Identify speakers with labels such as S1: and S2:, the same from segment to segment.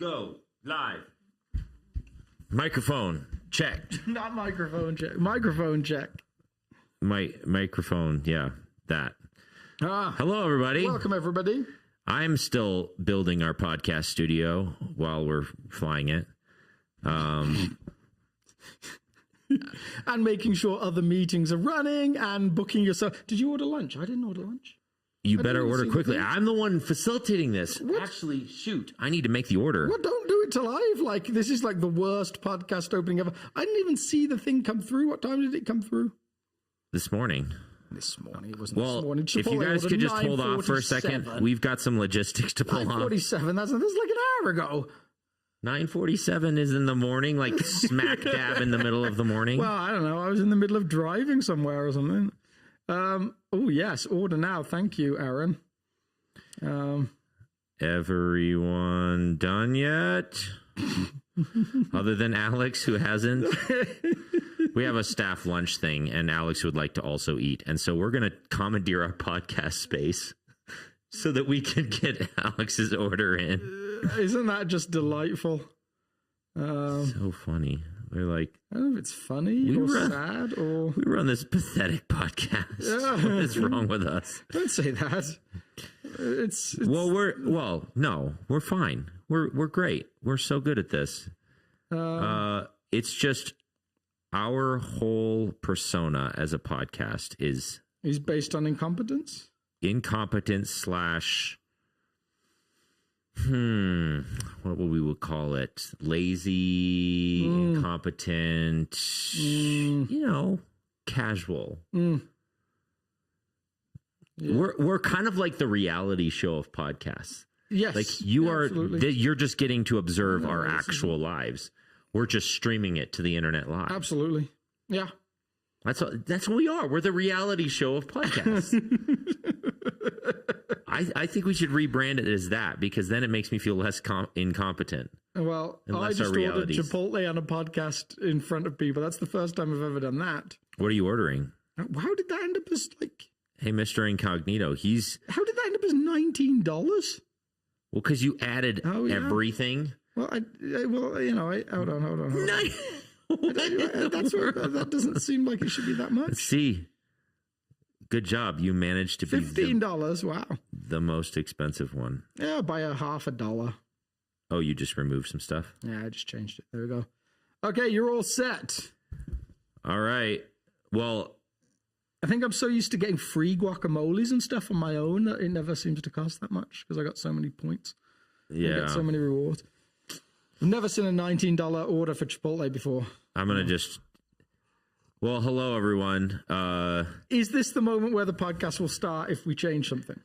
S1: Go. Live. Microphone. Check.
S2: Not microphone check. Microphone check.
S1: Microphone. Yeah, that. Hello, everybody.
S2: Welcome, everybody.
S1: I'm still building our podcast studio while we're flying it.
S2: And making sure other meetings are running and booking yourself. Did you order lunch? I didn't order lunch.
S1: You better order quickly. I'm the one facilitating this.
S2: What?
S1: Actually, shoot. I need to make the order.
S2: Well, don't do it till live. Like, this is like the worst podcast opening ever. I didn't even see the thing come through. What time did it come through?
S1: This morning.
S2: This morning. It wasn't this morning.
S1: If you guys could just hold off for a second, we've got some logistics to pull off.
S2: 9:47. That's like an hour ago.
S1: 9:47 is in the morning, like smack dab in the middle of the morning.
S2: Well, I don't know. I was in the middle of driving somewhere or something. Oh, yes. Order now. Thank you, Aaron.
S1: Everyone done yet? Other than Alex, who hasn't. We have a staff lunch thing, and Alex would like to also eat. And so we're going to commandeer our podcast space so that we can get Alex's order in.
S2: Isn't that just delightful?
S1: So funny. We're like,
S2: I don't know if it's funny or sad or...
S1: We run this pathetic podcast. Yeah. What is wrong with us?
S2: Don't say that. It's
S1: Well, no, we're fine. We're great. We're so good at this. It's just our whole persona as a podcast is
S2: based on incompetence?
S1: Incompetence / what we would call it? Lazy, incompetent, casual. Yeah. We're kind of like the reality show of podcasts.
S2: Yes.
S1: Like you're just getting to observe our actual lives. We're just streaming it to the internet live.
S2: Absolutely. Yeah.
S1: That's what we are. We're the reality show of podcasts. I think we should rebrand it as that, because then it makes me feel less incompetent.
S2: Well, I just ordered Chipotle on a podcast in front of people. That's the first time I've ever done that.
S1: What are you ordering?
S2: How did that end up as
S1: Hey, Mr. Incognito,
S2: How did that end up as $19?
S1: Well, because you added everything.
S2: Well, hold on. That doesn't seem like it should be that much.
S1: Let's see. Good job. You managed to be
S2: $15. Wow.
S1: The most expensive one.
S2: Yeah, by $0.50.
S1: Oh, you just removed some stuff?
S2: Yeah, I just changed it. There we go. Okay, you're all set.
S1: All right. Well,
S2: I think I'm so used to getting free guacamoles and stuff on my own that it never seems to cost that much because I got so many points.
S1: Yeah.
S2: I get so many rewards. I've never seen a $19 order for Chipotle before.
S1: I'm going to Well, hello, everyone.
S2: Is this the moment where the podcast will start if we change something?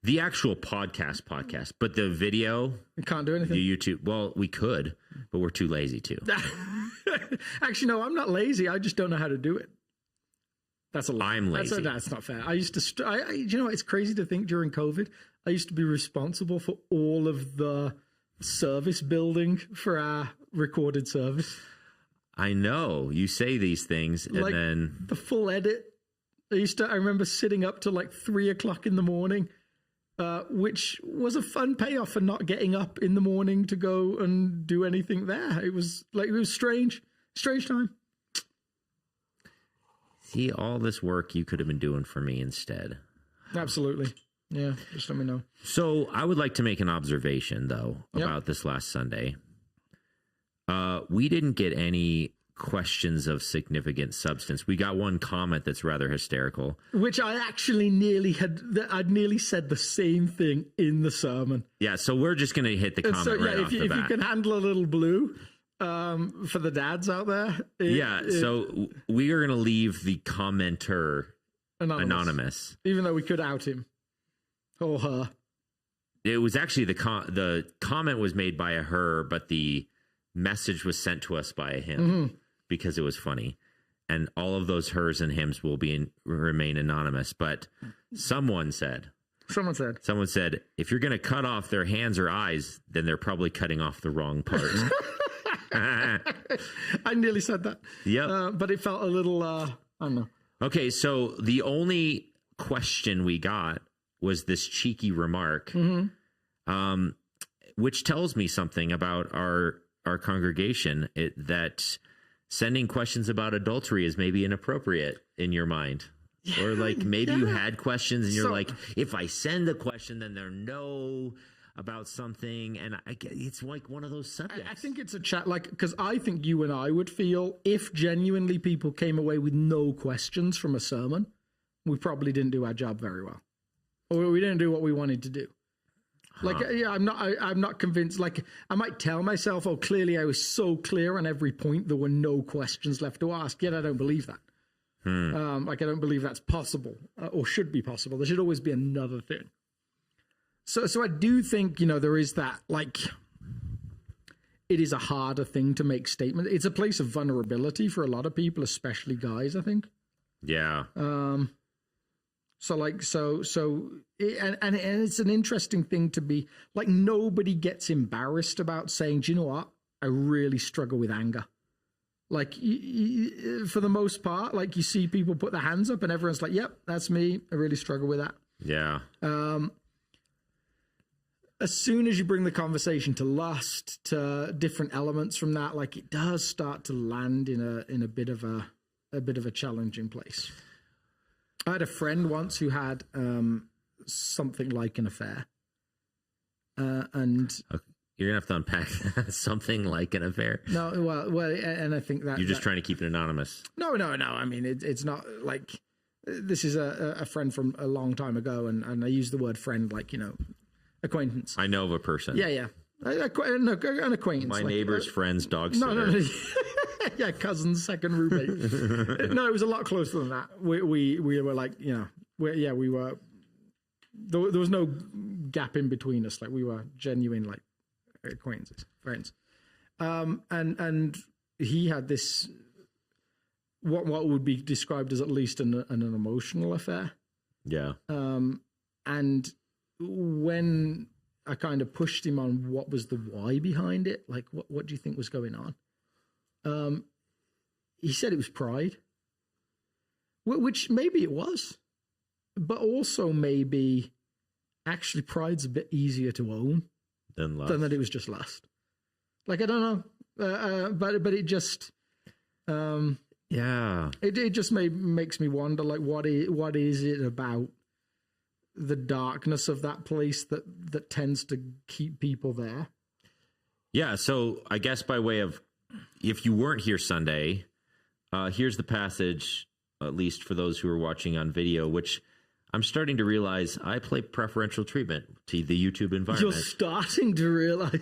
S1: The actual podcast, but the video...
S2: We can't do anything?
S1: The YouTube... Well, we could, but we're too lazy to.
S2: Actually, no, I'm not lazy. I just don't know how to do it. That's a lie.
S1: I'm lazy.
S2: That's not fair. I used to... it's crazy to think during COVID, I used to be responsible for all of the service building for our recorded service.
S1: I know you say these things, and then
S2: the full edit. I remember sitting up till 3:00 in the morning, which was a fun payoff for not getting up in the morning to go and do anything there. It was strange time.
S1: See, all this work you could have been doing for me instead.
S2: Absolutely. Yeah, just let me know.
S1: So I would like to make an observation, though, about this last Sunday. We didn't get any questions of significant substance. We got one comment that's rather hysterical.
S2: Which I actually I'd nearly said the same thing in the sermon.
S1: Yeah, so we're just going to hit the comment off the bat.
S2: If you can handle a little blue for the dads out there.
S1: So we are going to leave the commenter anonymous.
S2: Even though we could out him. Or her.
S1: It was actually the comment was made by a her, but the message was sent to us by a him because it was funny. And all of those hers and hims will remain anonymous. But someone said, if you're going to cut off their hands or eyes, then they're probably cutting off the wrong part.
S2: I nearly said that.
S1: Yeah.
S2: But it felt a little, I don't know.
S1: Okay. So the only question we got was this cheeky remark. which tells me something about our congregation, that sending questions about adultery is maybe inappropriate in your mind. Or like maybe you had questions and you're like, if I send a question, then they'll know about something. And it's like one of those subjects.
S2: I think it's a chat, like, because I think you and I would feel if genuinely people came away with no questions from a sermon, we probably didn't do our job very well. Or we didn't do what we wanted to do. Like, yeah, I'm not convinced. Like, I might tell myself, oh, clearly I was so clear on every point, there were no questions left to ask. Yet I don't believe that. Like, I don't believe that's possible or should be possible. There should always be another thing. So I do think, there is that, like, it is a harder thing to make statements. It's a place of vulnerability for a lot of people, especially guys, I think.
S1: Yeah.
S2: So it's an interesting thing to be like, nobody gets embarrassed about saying, do you know what? I really struggle with anger. Like, for the most part, like, you see people put their hands up and everyone's like, yep, that's me. I really struggle with that.
S1: Yeah.
S2: As soon as you bring the conversation to lust, to different elements from that, like, it does start to land in a bit of a challenging place. I had a friend once who had something like an affair, and
S1: you're gonna have to unpack that. Something like an affair.
S2: No, well, and I think that
S1: you're just trying to keep it anonymous.
S2: No. I mean, it's not like, this is a friend from a long time ago, and I use the word friend like, acquaintance.
S1: I know of a person.
S2: Yeah. An acquaintance.
S1: My neighbor's friend's dog sitter.
S2: No. Yeah, cousin's second roommate. No, it was a lot closer than that. We were like, we were. There was no gap in between us. Like, we were genuine, like, acquaintances, friends. And he had this, what would be described as at least an emotional affair.
S1: Yeah.
S2: And when I kind of pushed him on what was the why behind it, like, what do you think was going on? He said it was pride, which maybe it was, but also maybe actually pride's a bit easier to own than that it was just lust. Like, I don't know, but it just, it just makes me wonder, like, what is it about the darkness of that place that tends to keep people there?
S1: Yeah. So I guess by way of, if you weren't here Sunday, here's the passage, at least for those who are watching on video, which I'm starting to realize I play preferential treatment to the YouTube environment.
S2: You're starting to realize.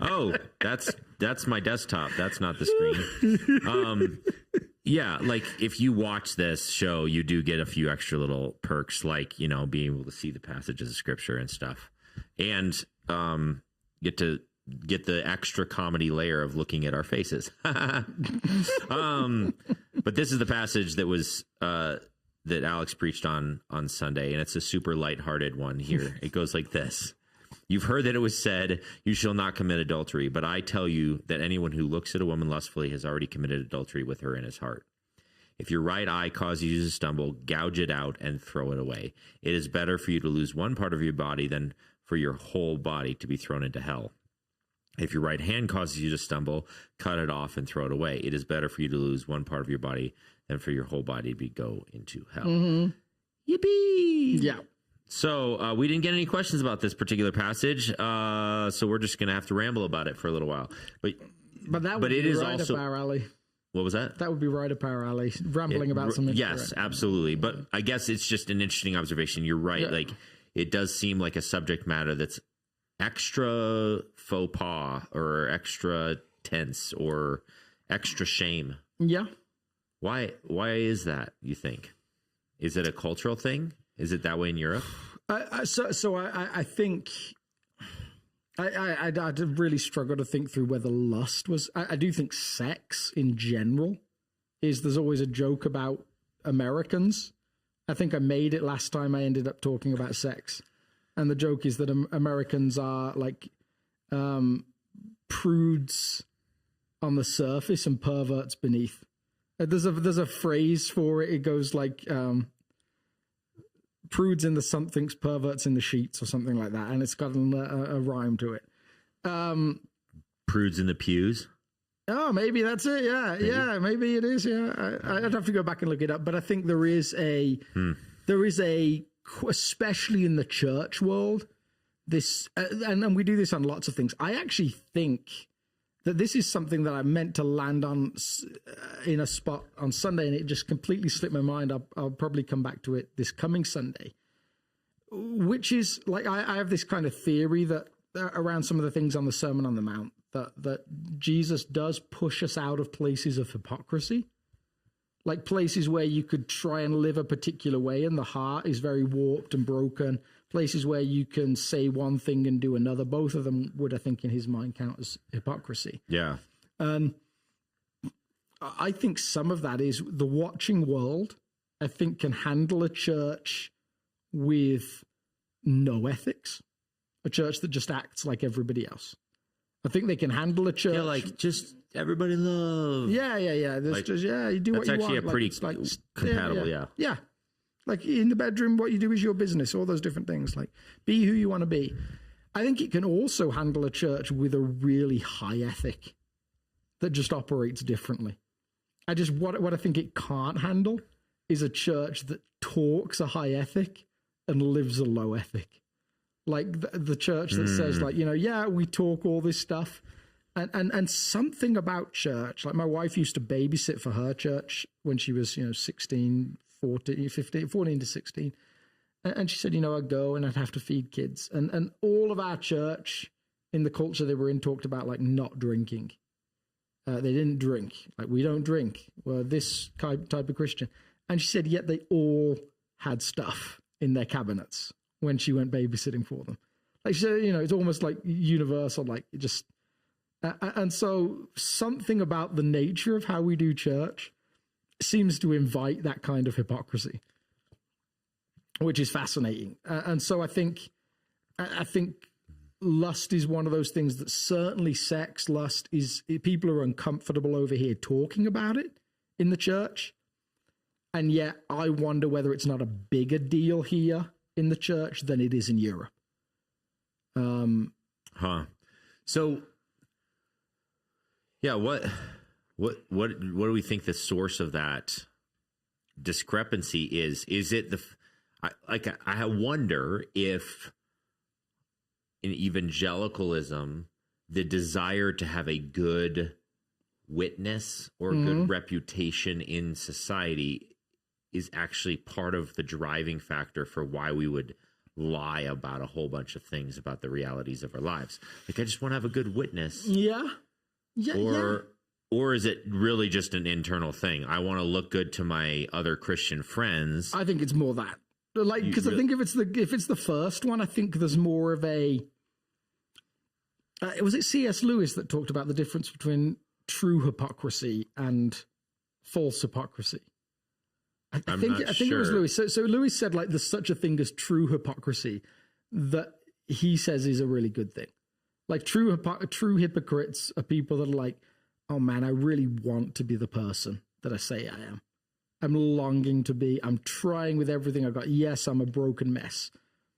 S1: Oh, that's my desktop. That's not the screen. Yeah, like, if you watch this show, you do get a few extra little perks, like, being able to see the passages of scripture and stuff, and get the extra comedy layer of looking at our faces. But this is the passage that was that Alex preached on Sunday, and it's a super lighthearted one here. It goes like this. You've heard that it was said, you shall not commit adultery, but I tell you that anyone who looks at a woman lustfully has already committed adultery with her in his heart. If your right eye causes you to stumble, gouge it out and throw it away. It is better for you to lose one part of your body than for your whole body to be thrown into hell. If your right hand causes you to stumble, cut it off and throw it away. It is better for you to lose one part of your body than for your whole body to go into hell. Mm-hmm. Yippee!
S2: Yeah.
S1: So we didn't get any questions about this particular passage, so we're just going to have to ramble about it for a little while. But
S2: that would be right up our alley.
S1: What was that?
S2: That would be right up our alley, rambling about something.
S1: Yes, absolutely. But I guess it's just an interesting observation. You're right. Yeah. Like, it does seem like a subject matter that's extra faux pas or extra tense or extra shame.
S2: Yeah.
S1: Why is that, you think? Is it a cultural thing? Is it that way in Europe?
S2: So I think I'd really struggle to think through whether lust was. I do think sex in general there's always a joke about Americans. I think I made it last time I ended up talking about sex. And the joke is that Americans are like prudes on the surface and perverts beneath. There's a phrase for it. It goes like, prudes in the somethings, perverts in the sheets, or something like that, and it's got a rhyme to it.
S1: Prudes in the pews.
S2: Oh, maybe that's it. Yeah, maybe it is. Yeah, I'd have to go back and look it up, but I think there is a, especially in the church world, this, and we do this on lots of things. I actually think that this is something that I meant to land on in a spot on Sunday, and it just completely slipped my mind. I'll probably come back to it this coming Sunday, which is like, I have this kind of theory that around some of the things on the Sermon on the Mount, that Jesus does push us out of places of hypocrisy, like places where you could try and live a particular way and the heart is very warped and broken, places where you can say one thing and do another. Both of them would, I think, in his mind count as hypocrisy.
S1: Yeah.
S2: I think some of that is the watching world, I think, can handle a church with no ethics, a church that just acts like everybody else. I think they can handle a church.
S1: Yeah, like just everybody love.
S2: Yeah. There's
S1: like,
S2: just, you do what you want.
S1: That's actually a pretty compatible,
S2: Yeah. Like in the bedroom, what you do is your business, all those different things. Like be who you want to be. I think it can also handle a church with a really high ethic that just operates differently. What I think it can't handle is a church that talks a high ethic and lives a low ethic. Like the church that says, like, we talk all this stuff. And something about church, like my wife used to babysit for her church when she was, 16, 14 to 16. And she said, I'd go and I'd have to feed kids. And all of our church in the culture they were in talked about like not drinking. They didn't drink. Like, we don't drink. We're this type of Christian. And she said, yet they all had stuff in their cabinets when she went babysitting for them. Like she said, it's almost like universal, like just, and so something about the nature of how we do church seems to invite that kind of hypocrisy, which is fascinating. And so I think lust is one of those things that certainly lust is, people are uncomfortable over here talking about it in the church. And yet I wonder whether it's not a bigger deal here in the church than it is in Europe.
S1: So, yeah, what do we think the source of that discrepancy is? Is it I wonder if in evangelicalism, the desire to have a good witness or good reputation in society is actually part of the driving factor for why we would lie about a whole bunch of things about the realities of our lives. Like, I just want to have a good witness. Or is it really just an internal thing? I want to look good to my other Christian friends.
S2: I think it's more that. Like, because I think if it's the first one, I think there's more of a. Was it C.S. Lewis that talked about the difference between true hypocrisy and false hypocrisy? I think it was Lewis. So Lewis said, like, there's such a thing as true hypocrisy that he says is a really good thing. Like, true hypocrites are people that are like, oh man, I really want to be the person that I say I am. I'm longing to be. I'm trying with everything I've got. Yes, I'm a broken mess,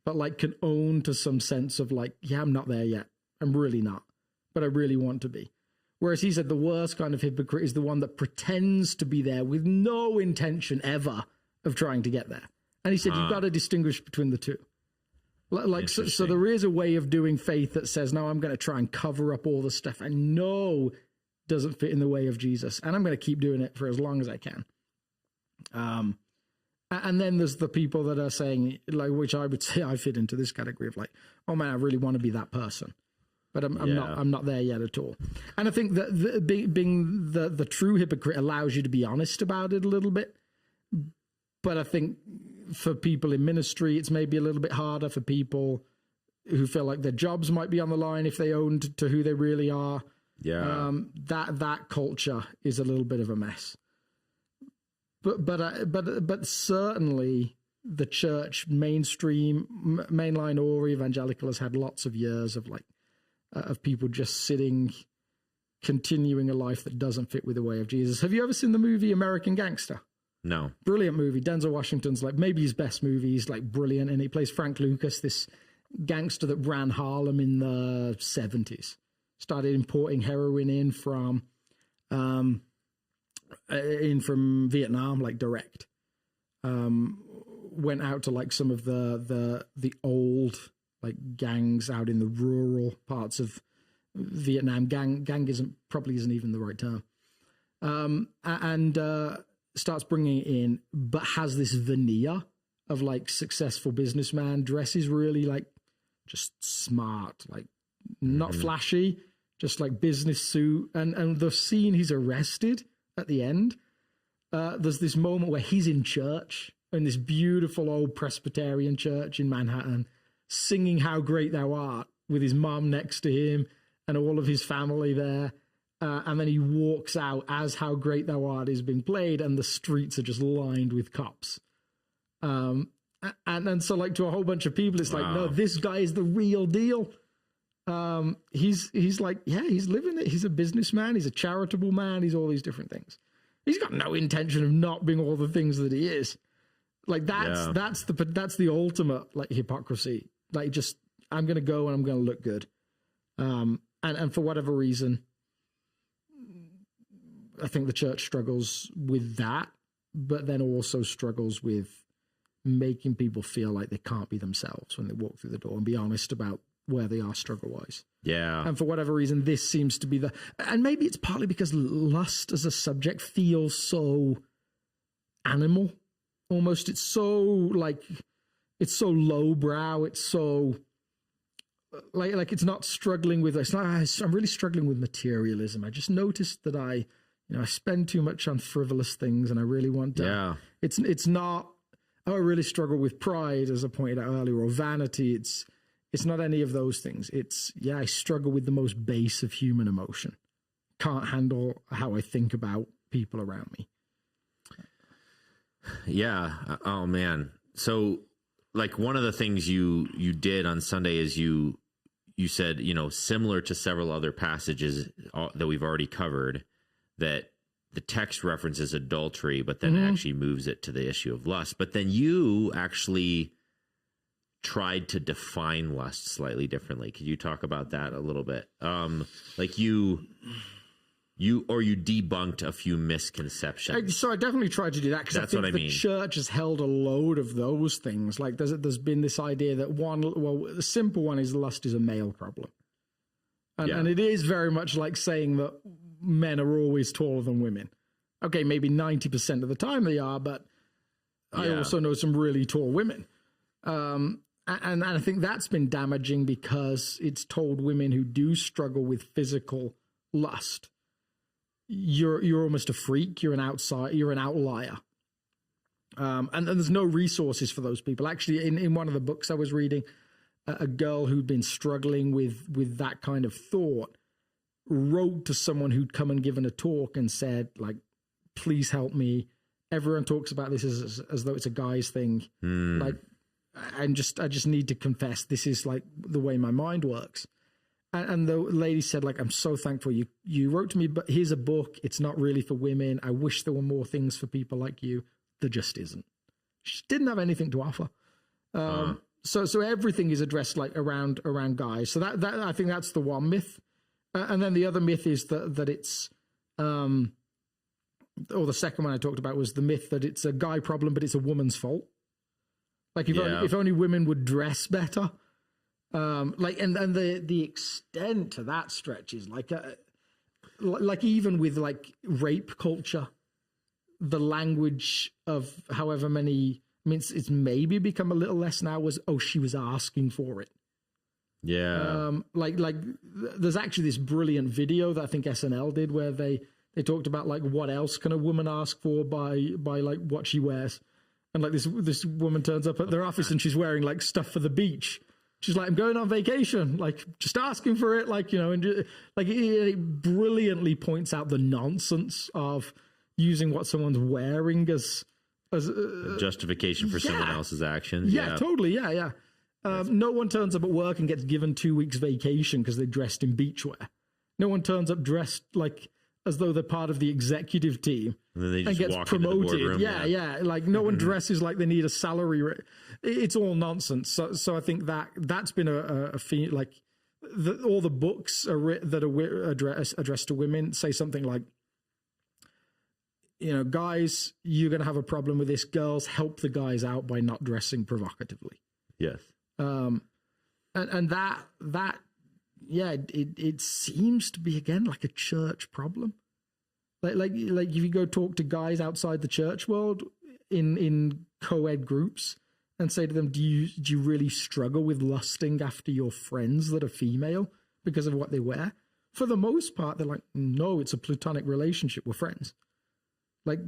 S2: but like can own to some sense of like, yeah, I'm not there yet. I'm really not, but I really want to be. Whereas he said the worst kind of hypocrite is the one that pretends to be there with no intention ever of trying to get there. And he said, you've got to distinguish between the two. Like, so there is a way of doing faith that says, no, I'm going to try and cover up all the stuff I know doesn't fit in the way of Jesus. And I'm going to keep doing it for as long as I can. And then there's the people that are saying, like, which I would say I fit into this category of like, oh man, I really want to be that person. But I'm not there yet at all. And I think that being the true hypocrite allows you to be honest about it a little bit. But I think for people in ministry, it's maybe a little bit harder for people who feel like their jobs might be on the line if they own to who they really are. Yeah. That culture is a little bit of a mess. But certainly the church, mainline or evangelical, has had lots of years of like, of people just sitting, continuing a life that doesn't fit with the way of Jesus. Have you ever seen the movie American Gangster?
S1: No.
S2: Brilliant movie. Denzel Washington's like maybe his best movie. He's like brilliant, and he plays Frank Lucas, this gangster that ran Harlem in the 70s. Started importing heroin in from Vietnam, like direct. Went out to like some of the old like gangs out in the rural parts of Vietnam. Gang probably isn't even the right term. And starts bringing it in, but has this veneer of like successful businessman, dresses really like just smart, like not flashy, just like business suit. And the scene he's arrested at the end, there's this moment where he's in church, in this beautiful old Presbyterian church in Manhattan, singing How Great Thou Art with his mom next to him and all of his family there. And then he walks out as How Great Thou Art is being played, and the streets are just lined with cops. And so like to a whole bunch of people, it's like, no, this guy is the real deal. He's like, yeah, he's living it. He's a businessman. He's a charitable man. He's all these different things. He's got no intention of not being all the things that he is. Like that's the ultimate like hypocrisy. Like just, I'm going to go and I'm going to look good. And for whatever reason, I think the church struggles with that, but then also struggles with making people feel like they can't be themselves when they walk through the door and be honest about where they are struggle-wise.
S1: Yeah.
S2: And for whatever reason, this seems to be and maybe it's partly because lust as a subject feels so animal, almost. It's so lowbrow. It's so like it's not struggling with, I'm really struggling with materialism. I just noticed that I spend too much on frivolous things and I really want to.
S1: Yeah.
S2: It's not, I really struggle with pride, as I pointed out earlier, or vanity. It's not any of those things. I struggle with the most base of human emotion. Can't handle how I think about people around me.
S1: Yeah. Oh man. So like one of the things you did on Sunday is you said, similar to several other passages that we've already covered, that the text references adultery, but then actually moves it to the issue of lust. But then you actually tried to define lust slightly differently. Could you talk about that a little bit? Like you debunked a few misconceptions.
S2: So I definitely tried to do that because I think the church has held a load of those things. Like there's been this idea that the simple one is lust is a male problem. And it is very much like saying that men are always taller than women. Okay, maybe 90% of the time they are, but I also know some really tall women. And I think that's been damaging because it's told women who do struggle with physical lust, you're almost a freak, you're an outlier. And there's no resources for those people. Actually, in one of the books I was reading, a girl who'd been struggling with that kind of thought wrote to someone who'd come and given a talk and said, like, please help me. Everyone talks about this as though it's a guy's thing. Like, I just need to confess, this is like the way my mind works. And the lady said, like, I'm so thankful you wrote to me, but here's a book. It's not really for women. I wish there were more things for people like you. There just isn't. She didn't have anything to offer. So everything is addressed like around guys. So that I think that's the one myth. And then the other myth is that it's, or the second one I talked about was the myth that it's a guy problem, but it's a woman's fault. Like if only women would dress better. And the extent to that stretch is like even with like rape culture, the language of however many, I mean, it's maybe become a little less now, was, oh, she was asking for it. Yeah. Like there's actually this brilliant video that I think SNL did where they talked about like what else can a woman ask for by like what she wears. And like this woman turns up at their office and she's wearing like stuff for the beach. She's like, I'm going on vacation, like just asking for it, like, and like it brilliantly points out the nonsense of using what someone's wearing as
S1: justification for someone else's actions.
S2: Yeah, totally. Yeah. No one turns up at work and gets given 2 weeks vacation because they dressed in beachwear. No one turns up dressed like as though they're part of the executive team
S1: And then they just
S2: gets
S1: walk
S2: promoted.
S1: into the boardroom.
S2: Yeah. Like no one dresses like they need a salary. It's all nonsense. So I think that's been a like all the books that are addressed to women say something like, you know, guys, you're going to have a problem with this. Girls, help the guys out by not dressing provocatively.
S1: Yes.
S2: And that yeah, it seems to be again like a church problem. Like if you go talk to guys outside the church world in co-ed groups and say to them, do you really struggle with lusting after your friends that are female because of what they wear? For the most part, they're like, no, it's a platonic relationship. We're friends. Like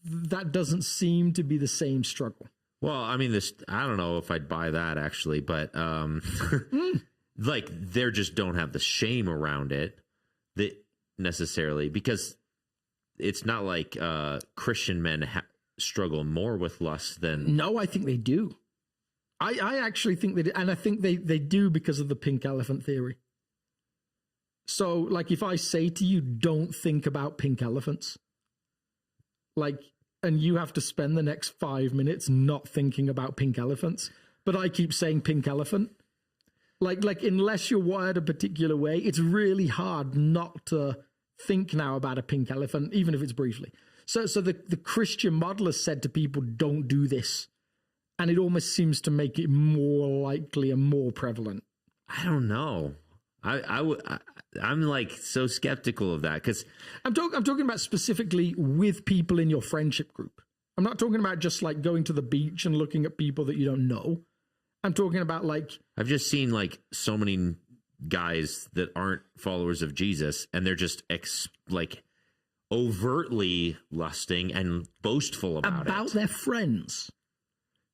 S2: that doesn't seem to be the same struggle.
S1: Well, I mean, I don't know if I'd buy that actually, but like they just don't have the shame around it that necessarily, because it's not like Christian men struggle more with lust than.
S2: No, I think they do. I actually think they do, and I think they do because of the pink elephant theory. So, like, if I say to you, don't think about pink elephants, like, and you have to spend the next 5 minutes not thinking about pink elephants, but I keep saying pink elephant, like unless you're wired a particular way, it's really hard not to think now about a pink elephant, even if it's briefly. So the Christian model has said to people, don't do this. And it almost seems to make it more likely and more prevalent.
S1: I don't know. I'm like so skeptical of that because
S2: I'm talking about specifically with people in your friendship group. I'm not talking about just like going to the beach and looking at people that you don't know. I'm talking about like
S1: I've just seen like so many guys that aren't followers of Jesus, and they're just like overtly lusting and boastful about
S2: their friends.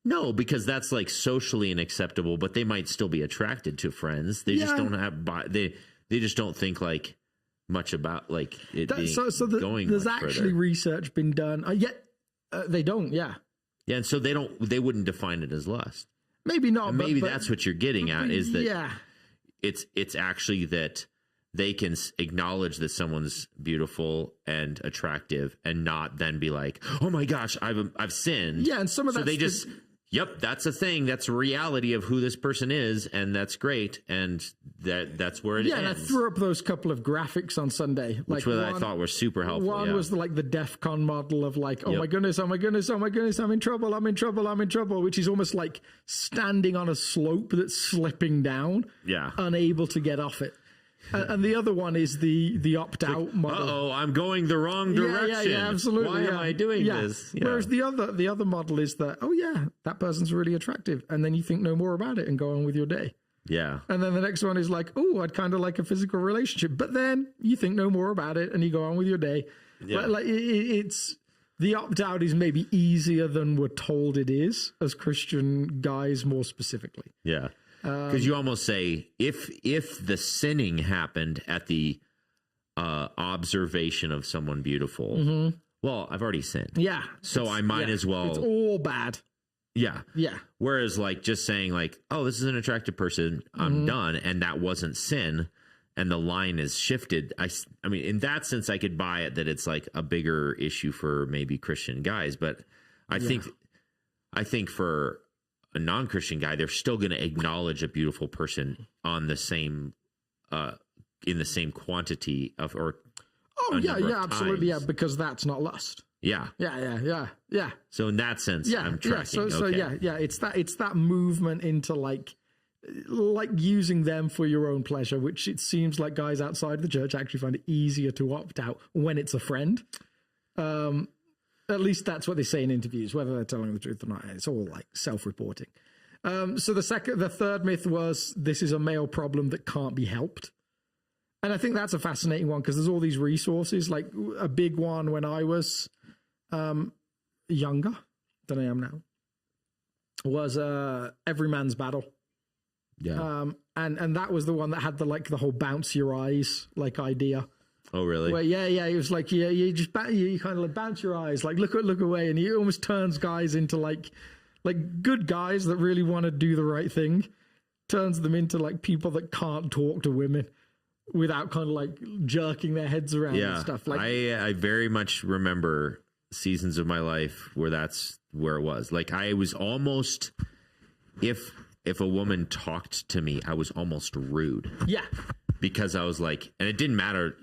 S1: No, because that's like socially unacceptable, but they might still be attracted to friends. They just don't have they just don't think like much about like it being going.
S2: There's
S1: much
S2: actually
S1: further.
S2: research been done. Yet they don't. Yeah,
S1: and so they wouldn't define it as lust.
S2: Maybe not.
S1: And maybe
S2: but
S1: that's what you're getting at is that
S2: yeah.
S1: It's actually that they can acknowledge that someone's beautiful and attractive and not then be like, oh my gosh, I've sinned.
S2: Yeah, and some of that.
S1: So they just. Yep, that's a thing. That's a reality of who this person is, and that's great. And that's where it ends.
S2: Yeah, and I threw up those couple of graphics on Sunday.
S1: Which I thought were super helpful.
S2: One was like the DEF CON model of like, oh my goodness, I'm in trouble, which is almost like standing on a slope that's slipping down, unable to get off it. And the other one is the opt-out model.
S1: Uh-oh, I'm going the wrong direction.
S2: Yeah, absolutely.
S1: Why am I doing this? Yeah.
S2: Whereas the other model is that, oh yeah, that person's really attractive. And then you think no more about it and go on with your day.
S1: Yeah.
S2: And then the next one is like, oh, I'd kind of like a physical relationship. But then you think no more about it and you go on with your day. Yeah. Like it's the opt-out is maybe easier than we're told it is as Christian guys more specifically.
S1: Yeah. Because you almost say if the sinning happened at the observation of someone beautiful, well, I've already sinned.
S2: Yeah.
S1: So I might as well.
S2: It's all bad.
S1: Yeah.
S2: Yeah.
S1: Whereas like just saying like, oh, this is an attractive person, I'm done, and that wasn't sin, and the line is shifted. I mean, in that sense, I could buy it that it's like a bigger issue for maybe Christian guys, but I think for a non-Christian guy, they're still going to acknowledge a beautiful person on the same, in the same quantity of, or
S2: absolutely, yeah, because that's not lust.
S1: Yeah. So in that sense, I'm tracking.
S2: It's that movement into like using them for your own pleasure, which it seems like guys outside the church actually find it easier to opt out when it's a friend. At least that's what they say in interviews, whether they're telling the truth or not. It's all like self-reporting. So the third myth was this is a male problem that can't be helped. And I think that's a fascinating one because there's all these resources, like a big one when I was younger than I am now was Every Man's Battle.
S1: Yeah.
S2: And that was the one that had the whole bounce your eyes like idea.
S1: Oh, really?
S2: Well, yeah. It was like, you just you kind of like bounce your eyes, like look away, and he almost turns guys into like good guys that really want to do the right thing, turns them into like people that can't talk to women. without kind of like jerking their heads around and stuff. Like
S1: I very much remember seasons of my life where that's where it was. Like I was almost, if a woman talked to me, I was almost rude.
S2: Yeah.
S1: Because I was like, and it didn't matter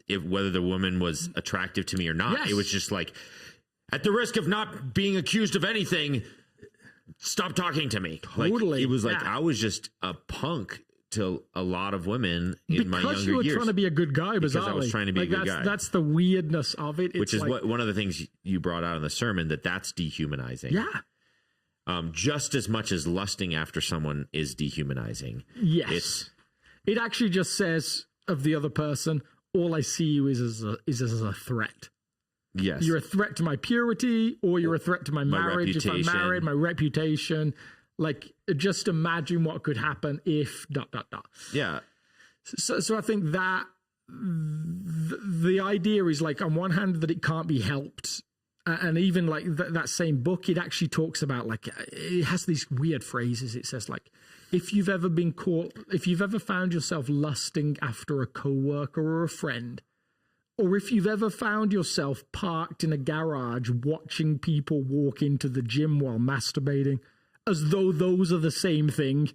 S1: whether the woman was attractive to me or not. Yes. It was just like, at the risk of not being accused of anything, stop talking to me.
S2: Totally.
S1: Like, it was like I was just a punk to a lot of women in my younger years.
S2: Because you were trying to be a good guy, bizarrely.
S1: Because I was trying to be a good guy.
S2: That's the weirdness of it.
S1: Which is like, one of the things you brought out in the sermon, that's dehumanizing.
S2: Yeah.
S1: Just as much as lusting after someone is dehumanizing.
S2: Yes. It actually just says of the other person, all I see you is as a threat.
S1: Yes.
S2: You're a threat to my purity, or you're a threat to my marriage if I'm married, my reputation. Like, just imagine what could happen if ...
S1: Yeah.
S2: So I think that the idea is, like, on one hand, that it can't be helped. And even like that same book, it actually talks about, like, it has these weird phrases. It says, like, if you've ever found yourself lusting after a coworker or a friend, or if you've ever found yourself parked in a garage watching people walk into the gym while masturbating, as though those are the same thing,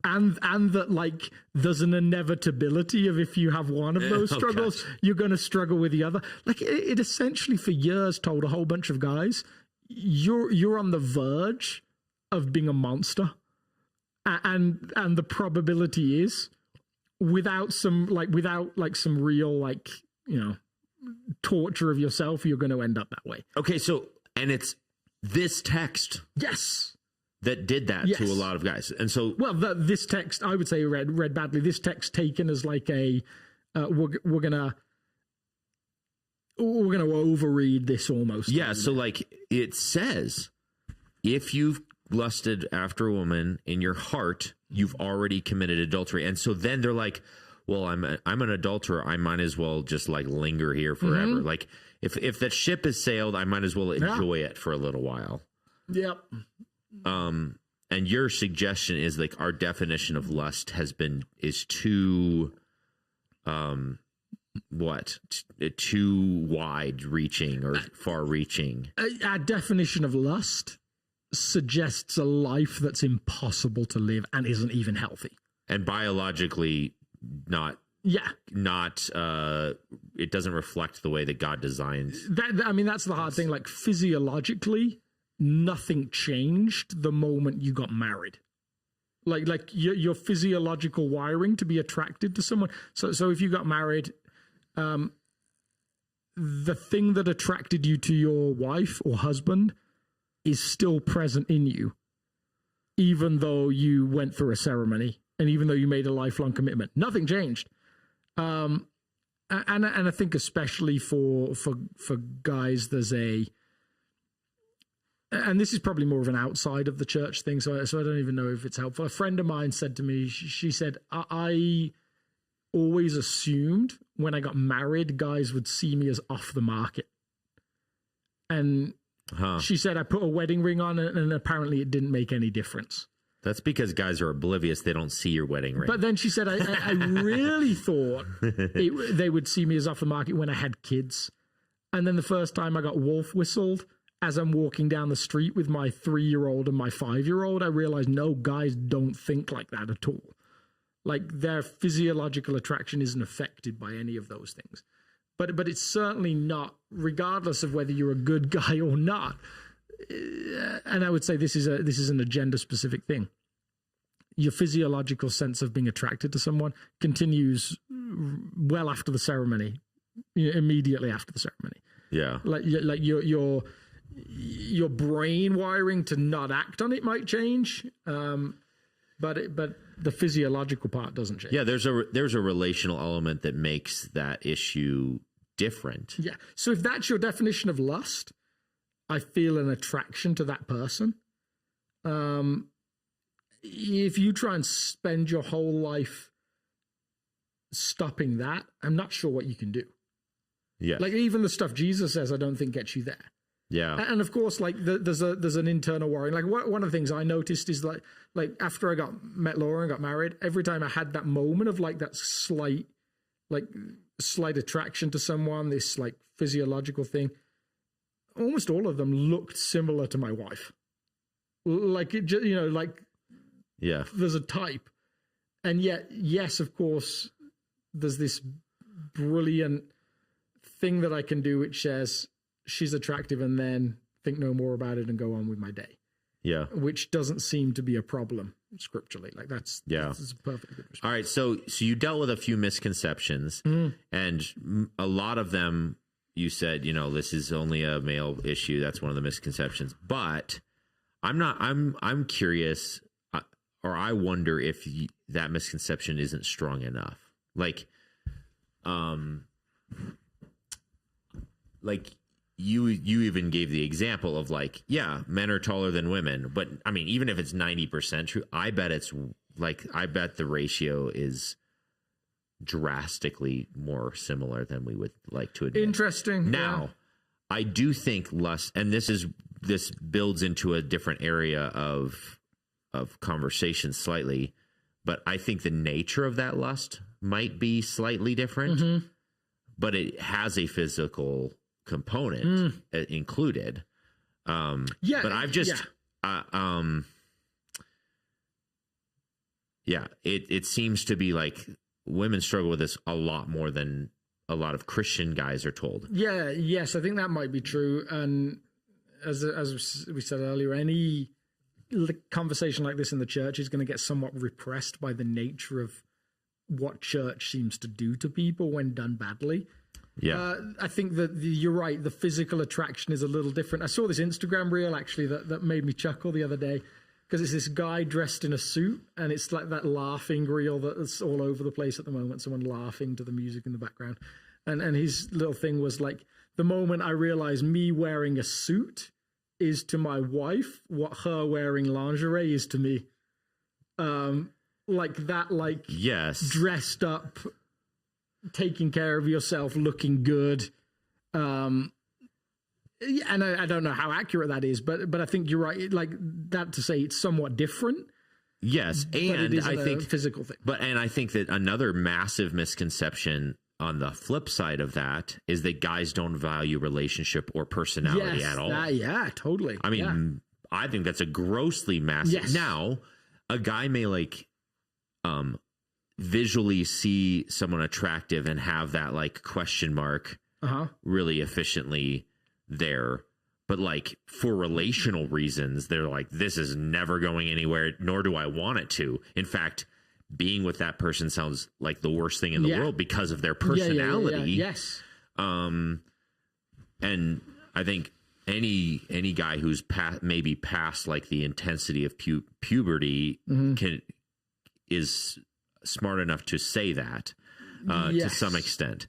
S2: and that, like, there's an inevitability of, if you have one of those struggles, you're going to struggle with the other. Like, it essentially for years told a whole bunch of guys, you're on the verge of being a monster, and the probability is, without some real, like, you know, torture of yourself, you're going to end up that way.
S1: Okay, so, and it's this text.
S2: Yes.
S1: That did that to a lot of guys. And so,
S2: well, this text, I would say, read badly. This text taken as like a, we're gonna overread this almost.
S1: Yeah. So like it says, if you've lusted after a woman in your heart, you've already committed adultery. And so then they're like, well, I'm an adulterer. I might as well just like linger here forever. Mm-hmm. Like if that ship has sailed, I might as well enjoy it for a little while.
S2: Yep.
S1: And your suggestion is, like, our definition of lust is too, too wide reaching or far reaching.
S2: Our definition of lust suggests a life that's impossible to live and isn't even healthy.
S1: And biologically not.
S2: Yeah.
S1: It doesn't reflect the way that God designed.
S2: That's the hard thing. Like, physiologically, nothing changed the moment you got married. Like your physiological wiring to be attracted to someone. So if you got married, the thing that attracted you to your wife or husband is still present in you, even though you went through a ceremony and even though you made a lifelong commitment. Nothing changed. And I think especially for guys, there's and this is probably more of an outside of the church thing, so I don't even know if it's helpful. A friend of mine said to me, she said, I always assumed when I got married, guys would see me as off the market. And she said, I put a wedding ring on and apparently it didn't make any difference.
S1: That's because guys are oblivious. They don't see your wedding ring.
S2: But then she said, I really thought they would see me as off the market when I had kids. And then the first time I got wolf whistled, as I'm walking down the street with my 3-year-old and my 5-year-old, I realized, no, guys don't think like that at all. Like, their physiological attraction isn't affected by any of those things. But it's certainly not, regardless of whether you're a good guy or not. And I would say this is an agenda-specific thing. Your physiological sense of being attracted to someone continues well after the ceremony, immediately after the ceremony.
S1: Yeah,
S2: like your brain wiring to not act on it might change, but the physiological part doesn't change.
S1: Yeah, there's a relational element that makes that issue different.
S2: Yeah. So if that's your definition of lust, I feel an attraction to that person. If you try and spend your whole life stopping that, I'm not sure what you can do.
S1: Yeah.
S2: Like, even the stuff Jesus says, I don't think gets you there.
S1: Yeah.
S2: And of course, like there's an internal worry. Like one of the things I noticed is like after I met Laura and got married, every time I had that moment of like that slight attraction to someone, this like physiological thing, almost all of them looked similar to my wife. Like it, like there's a type, and yet yes, of course, there's this brilliant thing that I can do, which says she's attractive, and then think no more about it and go on with my day.
S1: Yeah.
S2: Which doesn't seem to be a problem scripturally. Like that's a perfectly good response.
S1: All right. So you dealt with a few misconceptions, and a lot of them you said, this is only a male issue. That's one of the misconceptions. But I'm curious, or I wonder if that misconception isn't strong enough. Like you even gave the example of like, yeah, men are taller than women, but I mean, even if it's 90% true, I bet the ratio is drastically more similar than we would like to admit.
S2: Interesting.
S1: Now, I do think lust, and this builds into a different area of conversation slightly, but I think the nature of that lust might be slightly different, but it has a physical component included. But I've just, it seems to be like women struggle with this a lot more than a lot of Christian guys are told.
S2: Yeah. Yes. I think that might be true. And as we said earlier, any conversation like this in the church is going to get somewhat repressed by the nature of what church seems to do to people when done badly.
S1: Yeah,
S2: I think that you're right. The physical attraction is a little different. I saw this Instagram reel actually that made me chuckle the other day, because it's this guy dressed in a suit, and it's like that laughing reel that's all over the place at the moment. Someone laughing to the music in the background, and his little thing was like, the moment I realized me wearing a suit is to my wife what her wearing lingerie is to me. Like that, like dressed up, taking care of yourself, looking good. And I don't know how accurate that is, but I think you're right. Like that to say it's somewhat different.
S1: Yes. And I think
S2: physical thing.
S1: And I think that another massive misconception on the flip side of that is that guys don't value relationship or personality at all.
S2: Totally.
S1: I mean, I think that's a grossly massive.
S2: Yes.
S1: Now, a guy may like, visually see someone attractive and have that like question mark really efficiently there, but like for relational reasons they're like, this is never going anywhere, nor do I want it to. In fact, being with that person sounds like the worst thing in the world because of their personality.
S2: Yes. And
S1: I think any guy who's maybe past like the intensity of puberty is smart enough to say that to some extent,